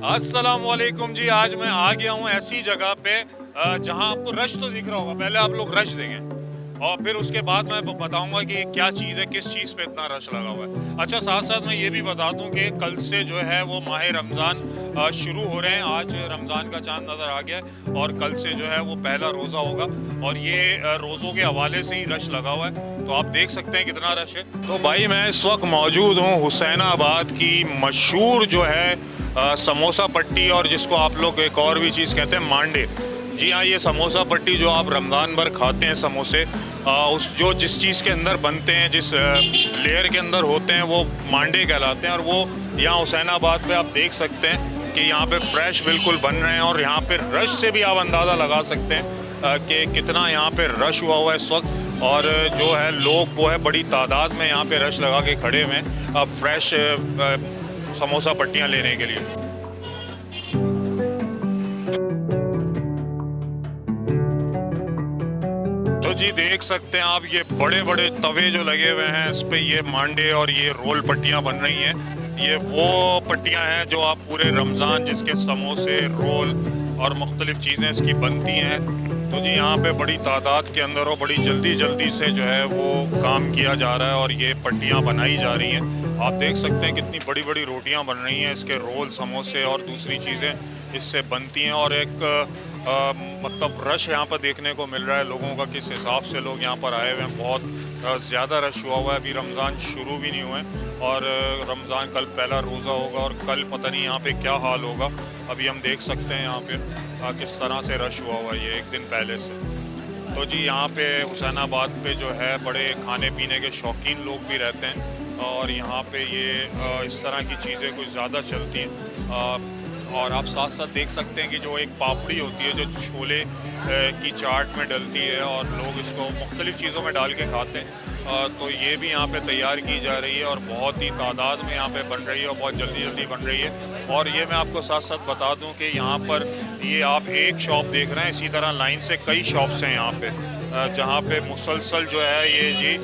अस्सलाम वालेकुम जी। आज मैं आ गया हूँ ऐसी जगह पे जहाँ आपको रश तो दिख रहा होगा। पहले आप लोग रश देखें और फिर उसके बाद मैं बताऊंगा कि क्या चीज़ है, किस चीज़ पे इतना रश लगा हुआ है। अच्छा, साथ साथ मैं ये भी बता दूं कि कल से जो है वो माह रमज़ान शुरू हो रहे हैं। आज रमज़ान का चांद नज़र आ गया है और कल से जो है वो पहला रोज़ा होगा और ये रोज़ों के हवाले से ही रश लगा हुआ है। तो आप देख सकते हैं कितना रश है। तो भाई मैं इस वक्त मौजूद हूँ हुसैनाबाद की मशहूर जो है समोसा पट्टी, और जिसको आप लोग एक और भी चीज़ कहते हैं मांडे। जी हाँ, ये समोसा पट्टी जो आप रमज़ान भर खाते हैं समोसे, उस जो जिस चीज़ के अंदर बनते हैं, जिस लेयर के अंदर होते हैं, वो मांडे कहलाते हैं। और वो यहाँ हुसैनाबाद पे आप देख सकते हैं कि यहाँ पे फ्रेश बिल्कुल बन रहे हैं। और यहाँ पे रश से भी आप अंदाज़ा लगा सकते हैं कि कितना यहाँ पे रश हुआ हुआ है इस वक्त। और जो है लोग वो है बड़ी तादाद में यहाँ पे रश लगा के खड़े हुए हैं फ्रेश समोसा पट्टियाँ लेने के लिए। तो जी देख सकते हैं आप, ये बड़े बड़े तवे जो लगे हुए हैं, इस पे ये मांडे और ये रोल पट्टियाँ बन रही हैं। ये वो पट्टियाँ हैं जो आप पूरे रमज़ान, जिसके समोसे, रोल और मुख्तलिफ़ चीज़ें इसकी बनती हैं। तो जी यहाँ पे बड़ी तादाद के अंदर और बड़ी जल्दी जल्दी से जो है वो काम किया जा रहा है और ये पट्टियाँ बनाई जा रही हैं। आप देख सकते हैं कितनी बड़ी बड़ी रोटियाँ बन रही हैं, इसके रोल, समोसे और दूसरी चीज़ें इससे बनती हैं। और एक मतलब रश यहाँ पर देखने को मिल रहा है लोगों का, किस हिसाब से लोग यहाँ पर आए हुए हैं। बहुत ज़्यादा रश हुआ हुआ है। अभी रमज़ान शुरू भी नहीं हुए हैं और रमज़ान कल पहला रोज़ा होगा और कल पता नहीं यहाँ पे क्या हाल होगा। अभी हम देख सकते हैं यहाँ पे किस तरह से रश हुआ हुआ है ये एक दिन पहले से। तो जी यहाँ पे हुसैनाबाद पे जो है बड़े खाने पीने के शौकीन लोग भी रहते हैं और यहाँ पे ये इस तरह की चीज़ें कुछ ज़्यादा चलती हैं। और आप साथ साथ देख सकते हैं कि जो एक पापड़ी होती है जो छोले की चाट में डलती है और लोग इसको मुख्तलिफ़ चीज़ों में डाल के खाते हैं। तो ये भी यहाँ पे तैयार की जा रही है और बहुत ही तादाद में यहाँ पे बन रही है और बहुत जल्दी जल्दी बन रही है। और ये मैं आपको साथ साथ बता दूं कि यहाँ पर ये आप एक शॉप देख रहे हैं, इसी तरह लाइन से कई शॉप्स हैं यहाँ पे जहाँ पे मुसलसल जो है ये जी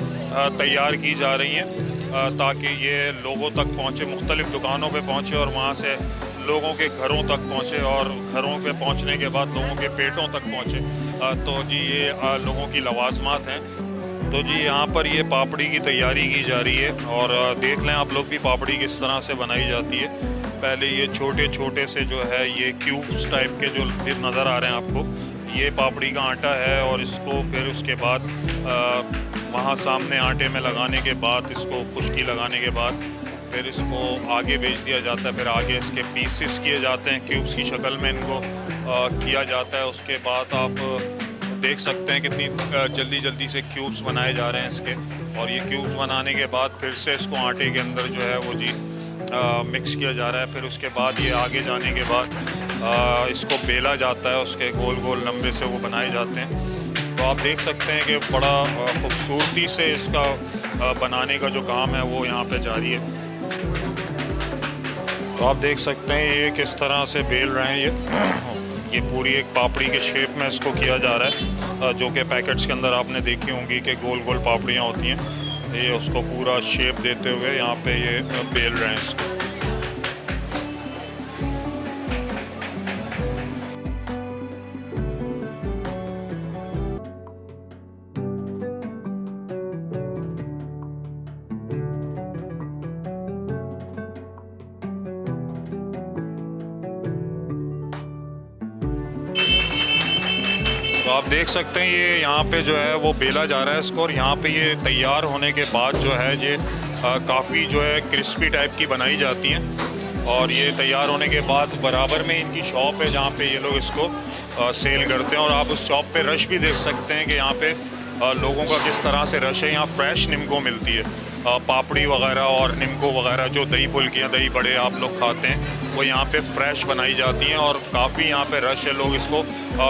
तैयार की जा रही हैं ताकि ये लोगों तक पहुँचे, मुख्तलिफ़ दुकानों पे पहुँचे और वहाँ से लोगों के घरों तक पहुँचे और घरों पे पहुँचने के बाद लोगों के पेटों तक पहुँचे। तो जी ये लोगों की लवाजमात हैं। तो जी यहाँ पर ये पापड़ी की तैयारी की जा रही है और देख लें आप लोग भी पापड़ी किस तरह से बनाई जाती है। पहले ये छोटे छोटे से जो है ये क्यूब्स टाइप के जो नज़र आ रहे हैं आपको, ये पापड़ी का आटा है। और इसको फिर उसके बाद वहाँ सामने आटे में लगाने के बाद, इसको खुश्की लगाने के बाद फिर इसको आगे भेज दिया जाता है। फिर आगे इसके पीसेस किए जाते हैं, क्यूब्स की शक्ल में इनको किया जाता है। उसके बाद आप देख सकते हैं कितनी जल्दी जल्दी से क्यूब्स बनाए जा रहे हैं इसके। और ये क्यूब्स बनाने के बाद फिर से इसको आटे के अंदर जो है वो जी मिक्स किया जा रहा है। फिर उसके बाद ये आगे जाने के बाद इसको बेला जाता है, उसके गोल गोल लंबे से वो बनाए जाते हैं। तो आप देख सकते हैं कि बड़ा खूबसूरती से इसका बनाने का जो काम है वो यहाँ पे जारी है। तो आप देख सकते हैं ये किस तरह से बेल रहे हैं ये पूरी एक पापड़ी के शेप में इसको किया जा रहा है, जो कि पैकेट्स के अंदर आपने देखी होंगी कि गोल गोल पापड़ियाँ होती हैं। ये उसको पूरा शेप देते हुए यहाँ पे ये बेल रहे हैं इसको। तो आप देख सकते हैं ये यहाँ पे जो है वो बेला जा रहा है इसको। और यहाँ पे ये तैयार होने के बाद जो है ये काफ़ी जो है क्रिस्पी टाइप की बनाई जाती हैं। और ये तैयार होने के बाद बराबर में इनकी शॉप है जहाँ पे ये लोग इसको सेल करते हैं। और आप उस शॉप पे रश भी देख सकते हैं कि यहाँ पे लोगों का किस तरह से रश है। यहाँ फ्रेश निम्को मिलती है, पापड़ी वगैरह और निम्को वगैरह, जो दही फुल्कियाँ, दही बड़े आप लोग खाते हैं, वो यहाँ पे फ्रेश बनाई जाती हैं। और काफ़ी यहाँ पे रश है, लोग इसको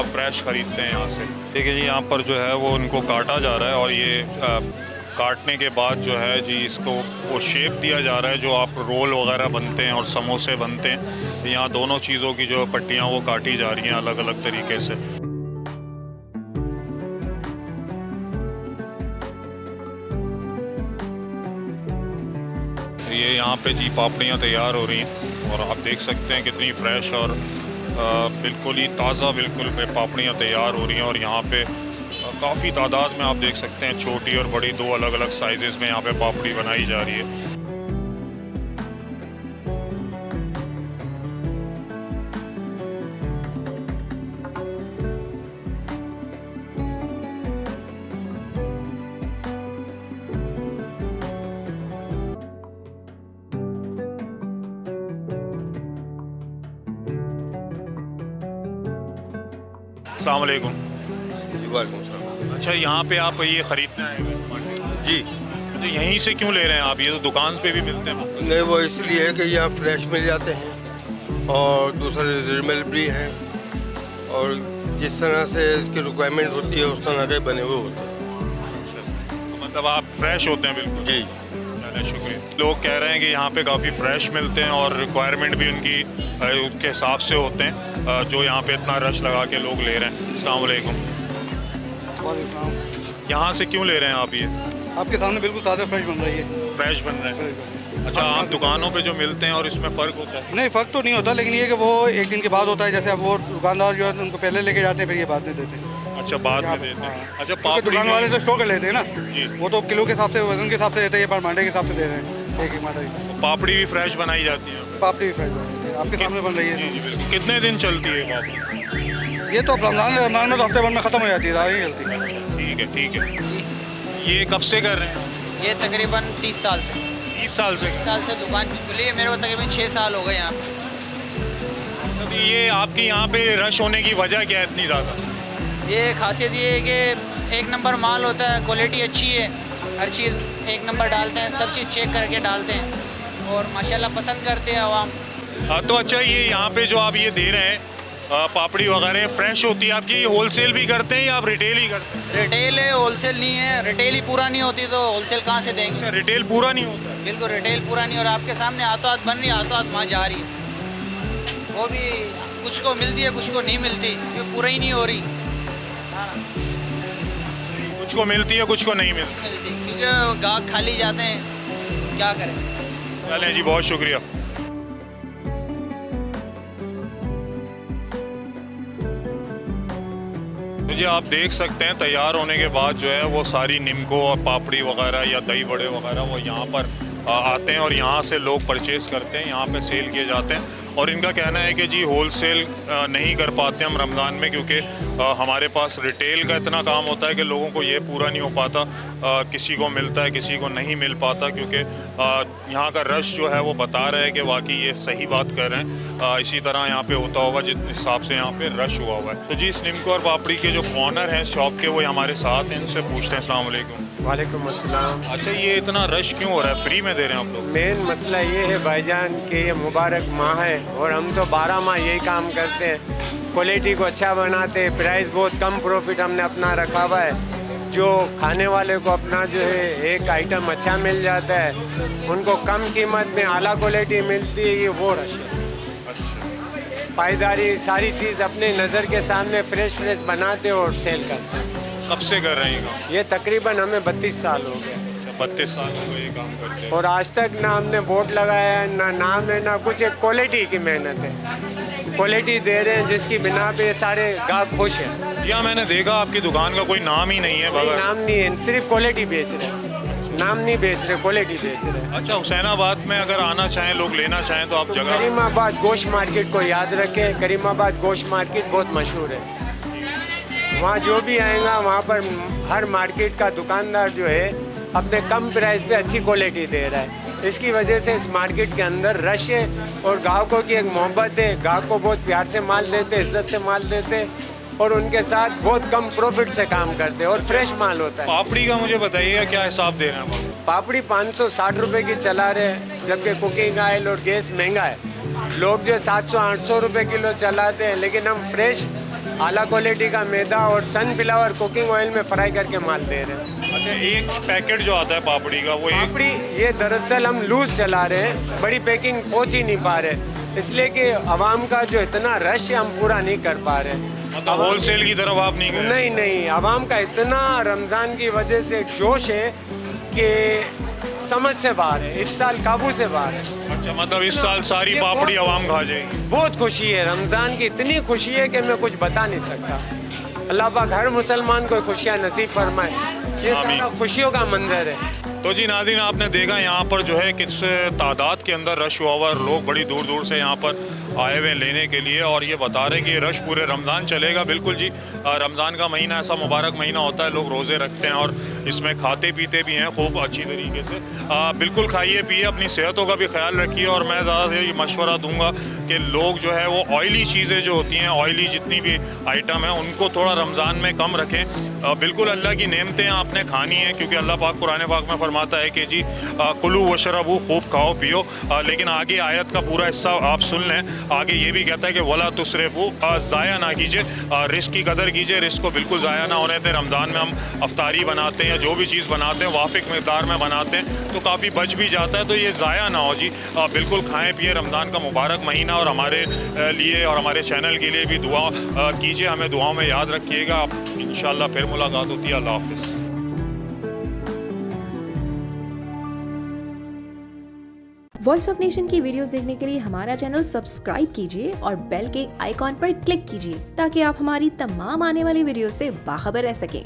फ्रेश ख़रीदते हैं यहाँ से। ठीक है जी, यहाँ पर जो है वो इनको काटा जा रहा है और ये काटने के बाद जो है जी इसको वो शेप दिया जा रहा है जो आप रोल वगैरह बनते हैं और समोसे बनते हैं। यहाँ दोनों चीज़ों की जो पट्टियाँ वो काटी जा रही हैं अलग अलग तरीके से। ये यहाँ पे जी पापड़ियाँ तैयार हो रही हैं। और आप देख सकते हैं कितनी फ्रेश और बिल्कुल ही ताज़ा बिल्कुल पापड़ियाँ तैयार हो रही हैं। और यहाँ पे काफ़ी तादाद में आप देख सकते हैं छोटी और बड़ी दो अलग अलग साइज़ में यहाँ पे पापड़ी बनाई जा रही है। अस्सलाम वालेकुम। वालेकुम सलाम। अच्छा, यहाँ पे आप ये ख़रीदने आए हुए हैं? जी तो यहीं से क्यों ले रहे हैं आप? ये तो दुकान पे भी मिलते हैं। नहीं, वो इसलिए है कि यहाँ फ्रेश मिल जाते हैं और दूसरे रिजनेबल भी हैं और जिस तरह से इसकी रिक्वायरमेंट होती है उस तरह के बने हुए होते हैं। अच्छा, तो मतलब आप फ्रेश होते हैं बिल्कुल? जी। चलिए, शुक्रिया। लोग कह रहे हैं कि यहाँ पे काफ़ी फ्रेश मिलते हैं और रिक्वायरमेंट भी उनकी उसके हिसाब से होते हैं, जो यहाँ पे इतना रश लगा के लोग ले रहे हैं। अस्सलाम वालेकुम। यहाँ से क्यों ले रहे हैं आप ये? आपके सामने बिल्कुल ताज़ा फ्रेश बन रही है। फ्रेश बन रहे हैं? अच्छा, आम दुकानों पे जो मिलते हैं और इसमें फ़र्क होता है? नहीं, फ़र्क तो नहीं होता, लेकिन ये कि वो एक दिन के बाद होता है। जैसे अब वो दुकानदार जो है उनको पहले लेके जाते हैं, फिर ये बाद में देते हैं। अच्छा, बाद में देते हैं। अच्छा, पापड़ी दुकान वाले तो स्टोर कर लेते हैं ना जी। वो तो किलो के हिसाब से, वजन के हिसाब से देते हैं। ये पर मांडे के हिसाब से दे रहे हैं, एक मांडा ही। पापड़ी भी फ्रेश बनाई जाती है? पापड़ी भी फ्रेश बनती है, आपके सामने बन रही जी जी है। बिल्कुल। कितने दिन चलती है पापड़ी? ये तो रमज़ान में तो हफ्ते भर में ख़त्म हो जाती है, ज़्यादा नहीं चलती। अच्छा, ठीक है ठीक है। ये कब से कर रहे हैं? ये तकरीबन 30 साल से 30 साल से? 30 साल से दुकान खुली है। मेरे को तकरीबन 6 साल हो गए यहाँ पे। तो ये आपकी यहाँ पे रश होने की वजह क्या है इतनी ज़्यादा? ये खासियत ये है कि एक नंबर माल होता है, क्वालिटी अच्छी है, हर चीज़ एक नंबर डालते हैं, सब चीज़ चेक करके डालते हैं और माशाल्लाह पसंद करते हैं आवाम। तो अच्छा, ये यहाँ पे जो आप ये दे रहे हैं पापड़ी वगैरह फ्रेश होती है आपकी, होलसेल भी करते हैं या आप रिटेल ही करते हैं? रिटेल है, होलसेल नहीं है। रिटेल ही पूरा नहीं होती तो होलसेल कहाँ से देंगे? अच्छा, रिटेल पूरा नहीं होता? बिल्कुल रिटेल पूरा नहीं। और आपके सामने हाथों हाथ बन रही है, हाथों हाथ वहाँ जा रही है। वो भी कुछ को मिलती है, कुछ को नहीं मिलती, क्योंकि पूरा ही नहीं हो रही। हाँ, कुछ को मिलती है, कुछ को नहीं मिलती। मिलती क्योंकि गाहक खाली जाते हैं, क्या करें। चलें जी, बहुत शुक्रिया। तो जी आप देख सकते हैं तैयार होने के बाद जो है वो सारी निमको और पापड़ी वगैरह या दही बड़े वगैरह वो यहाँ पर आते हैं और यहाँ से लोग परचेज़ करते हैं, यहाँ पे सेल किए जाते हैं। और इनका कहना है कि जी होलसेल नहीं कर पाते हम रमज़ान में, क्योंकि हमारे पास रिटेल का इतना काम होता है कि लोगों को ये पूरा नहीं हो पाता। किसी को मिलता है, किसी को नहीं मिल पाता, क्योंकि यहाँ का रश जो है वो बता रहे हैं कि वाकई ये सही बात कर रहे हैं। इसी तरह यहाँ पे होता होगा जिस हिसाब से यहाँ पे रश हुआ हुआ है। तो जी इस निमको और पापड़ी के जो ऑनर हैं शॉप के, वो हमारे साथ हैं, इनसे पूछते हैं। अस्सलाम वालेकुम। वालेकुम अस्सलाम। अच्छा, ये इतना रश क्यों हो रहा है? फ्री में दे रहे हैं आप लोग? मेन मसला ये है भाईजान कि ये मुबारक माह है और हम तो 12 माह यही काम करते हैं, क्वालिटी को अच्छा बनाते हैं, प्राइस बहुत कम प्रॉफिट हमने अपना रखा हुआ है। जो खाने वाले को अपना जो है एक आइटम अच्छा मिल जाता है, उनको कम कीमत में आला क्वालिटी मिलती है, ये वो रश है। पायदारी सारी चीज़ अपने नज़र के सामने फ्रेश बनाते और सेल करते हैं। कब से कर रहे हैं ये काम? ये तकरीबन हमें 32 साल हो गए। 32 साल हो गए ये काम करते हैं। और आज तक ना हमने बोर्ड लगाया है, ना नाम है, ना कुछ। एक क्वालिटी की मेहनत है, क्वालिटी दे रहे हैं जिसकी बिना पे सारे गाहक खुश हैं। जी हाँ, मैंने देखा आपकी दुकान का कोई नाम ही नहीं है। कोई नाम नहीं है, सिर्फ क्वालिटी बेच रहे हैं, नाम नहीं बेच रहे, क्वालिटी बेच रहे हैं। अच्छा, हुसैनाबाद में अगर आना चाहें, लोग लेना चाहें तो आप जगह? करीमाबाद गोश्त मार्केट को याद रखें, करीमाबाद गोश्त मार्केट बहुत मशहूर है। वहाँ जो भी आएगा वहाँ पर हर मार्केट का दुकानदार जो है अपने कम प्राइस पे अच्छी क्वालिटी दे रहा है। इसकी वजह से इस मार्केट के अंदर रश है और ग्राहकों की एक मोहब्बत है। ग्राहक को बहुत प्यार से माल देते, इज्जत से माल देते और उनके साथ बहुत कम प्रॉफिट से काम करते हैं और फ्रेश माल होता है। पापड़ी का मुझे बताइएगा क्या हिसाब दे रहे हैं आप? पापड़ी 560 रुपये की चला रहे हैं, जबकि कुकिंग ऑयल और गैस महंगा है। लोग जो 700-800 रुपये किलो चलाते हैं, लेकिन हम फ्रेश आला क्वालिटी का मैदा और सनफ्लावर कुकिंग ऑयल में फ्राई करके माल दे रहे हैं। अच्छा, एक पैकेट जो आता है पापड़ी का वो एक? पापड़ी ये दरअसल हम लूज चला रहे हैं, बड़ी पैकिंग पहुंच ही नहीं पा रहे, इसलिए कि आवाम का जो इतना रश है हम पूरा नहीं कर पा रहे। मतलब होलसेल की तरफ आप नहीं गए? नहीं, आवाम का इतना रमज़ान की वजह से जोश है कि समझ से बाहर है, इस साल काबू से बाहर है। अच्छा, मतलब इस साल सारी पापड़ी आवाम खा जाएगी। बहुत खुशी है, रमज़ान की इतनी खुशी है कि मैं कुछ बता नहीं सकता। अल्लाह पाक हर मुसलमान को खुशियाँ नसीब फरमाए। ये आमीन। सारा खुशियों का मंजर है। तो जी नाज़रीन, आपने देखा यहाँ पर जो है किस तादाद के अंदर रश हुआ हुआ, लोग बड़ी दूर दूर से यहाँ पर आए हुए लेने के लिए, और ये बता रहे हैं कि ये रश पूरे रमज़ान चलेगा। बिल्कुल जी, रमज़ान का महीना ऐसा मुबारक महीना होता है, लोग रोज़े रखते हैं और इसमें खाते पीते भी हैं खूब अच्छी तरीके से। बिल्कुल खाइए पिए, अपनी सेहतों का भी ख्याल रखिए, और मैं ज़्यादा से ये मशवरा दूंगा कि लोग जो है वो ऑयली चीज़ें जो होती हैं, ऑयली जितनी भी आइटम है उनको थोड़ा रमज़ान में कम रखें। बिल्कुल अल्लाह की नेमतें आपने खानी है, क्योंकि अल्लाह पाक कुरान पाक में फरमाता है कि जी कुलू वशरबू, खूब खाओ पियो। लेकिन आगे आयत का पूरा हिस्सा आप सुन लें। आगे ये भी कहता है कि वला तुसरिफू, ज़ाया ना कीजिए, रिस्क की कदर कीजिए, रिस्क को बिल्कुल ज़ाया ना होने दें। रमज़ान में हम अफ्तारी बनाते हैं या जो भी चीज़ बनाते हैं वाफिक मकदार में बनाते हैं तो काफ़ी बच भी जाता है, तो ये ज़ाया ना हो जी। बिल्कुल खाएँ पिए, रमज़ान का मुबारक महीना, और हमारे लिए और हमारे चैनल के लिए भी दुआ कीजिए, हमें दुआओं में याद रखिएगा। इंशाल्लाह फिर मुलाकात होती है। अल्लाह हाफ़िज़। वॉइस ऑफ नेशन की वीडियोस देखने के लिए हमारा चैनल सब्सक्राइब कीजिए और बेल के आइकॉन पर क्लिक कीजिए ताकि आप हमारी तमाम आने वाली वीडियो से बाखबर रह सकें।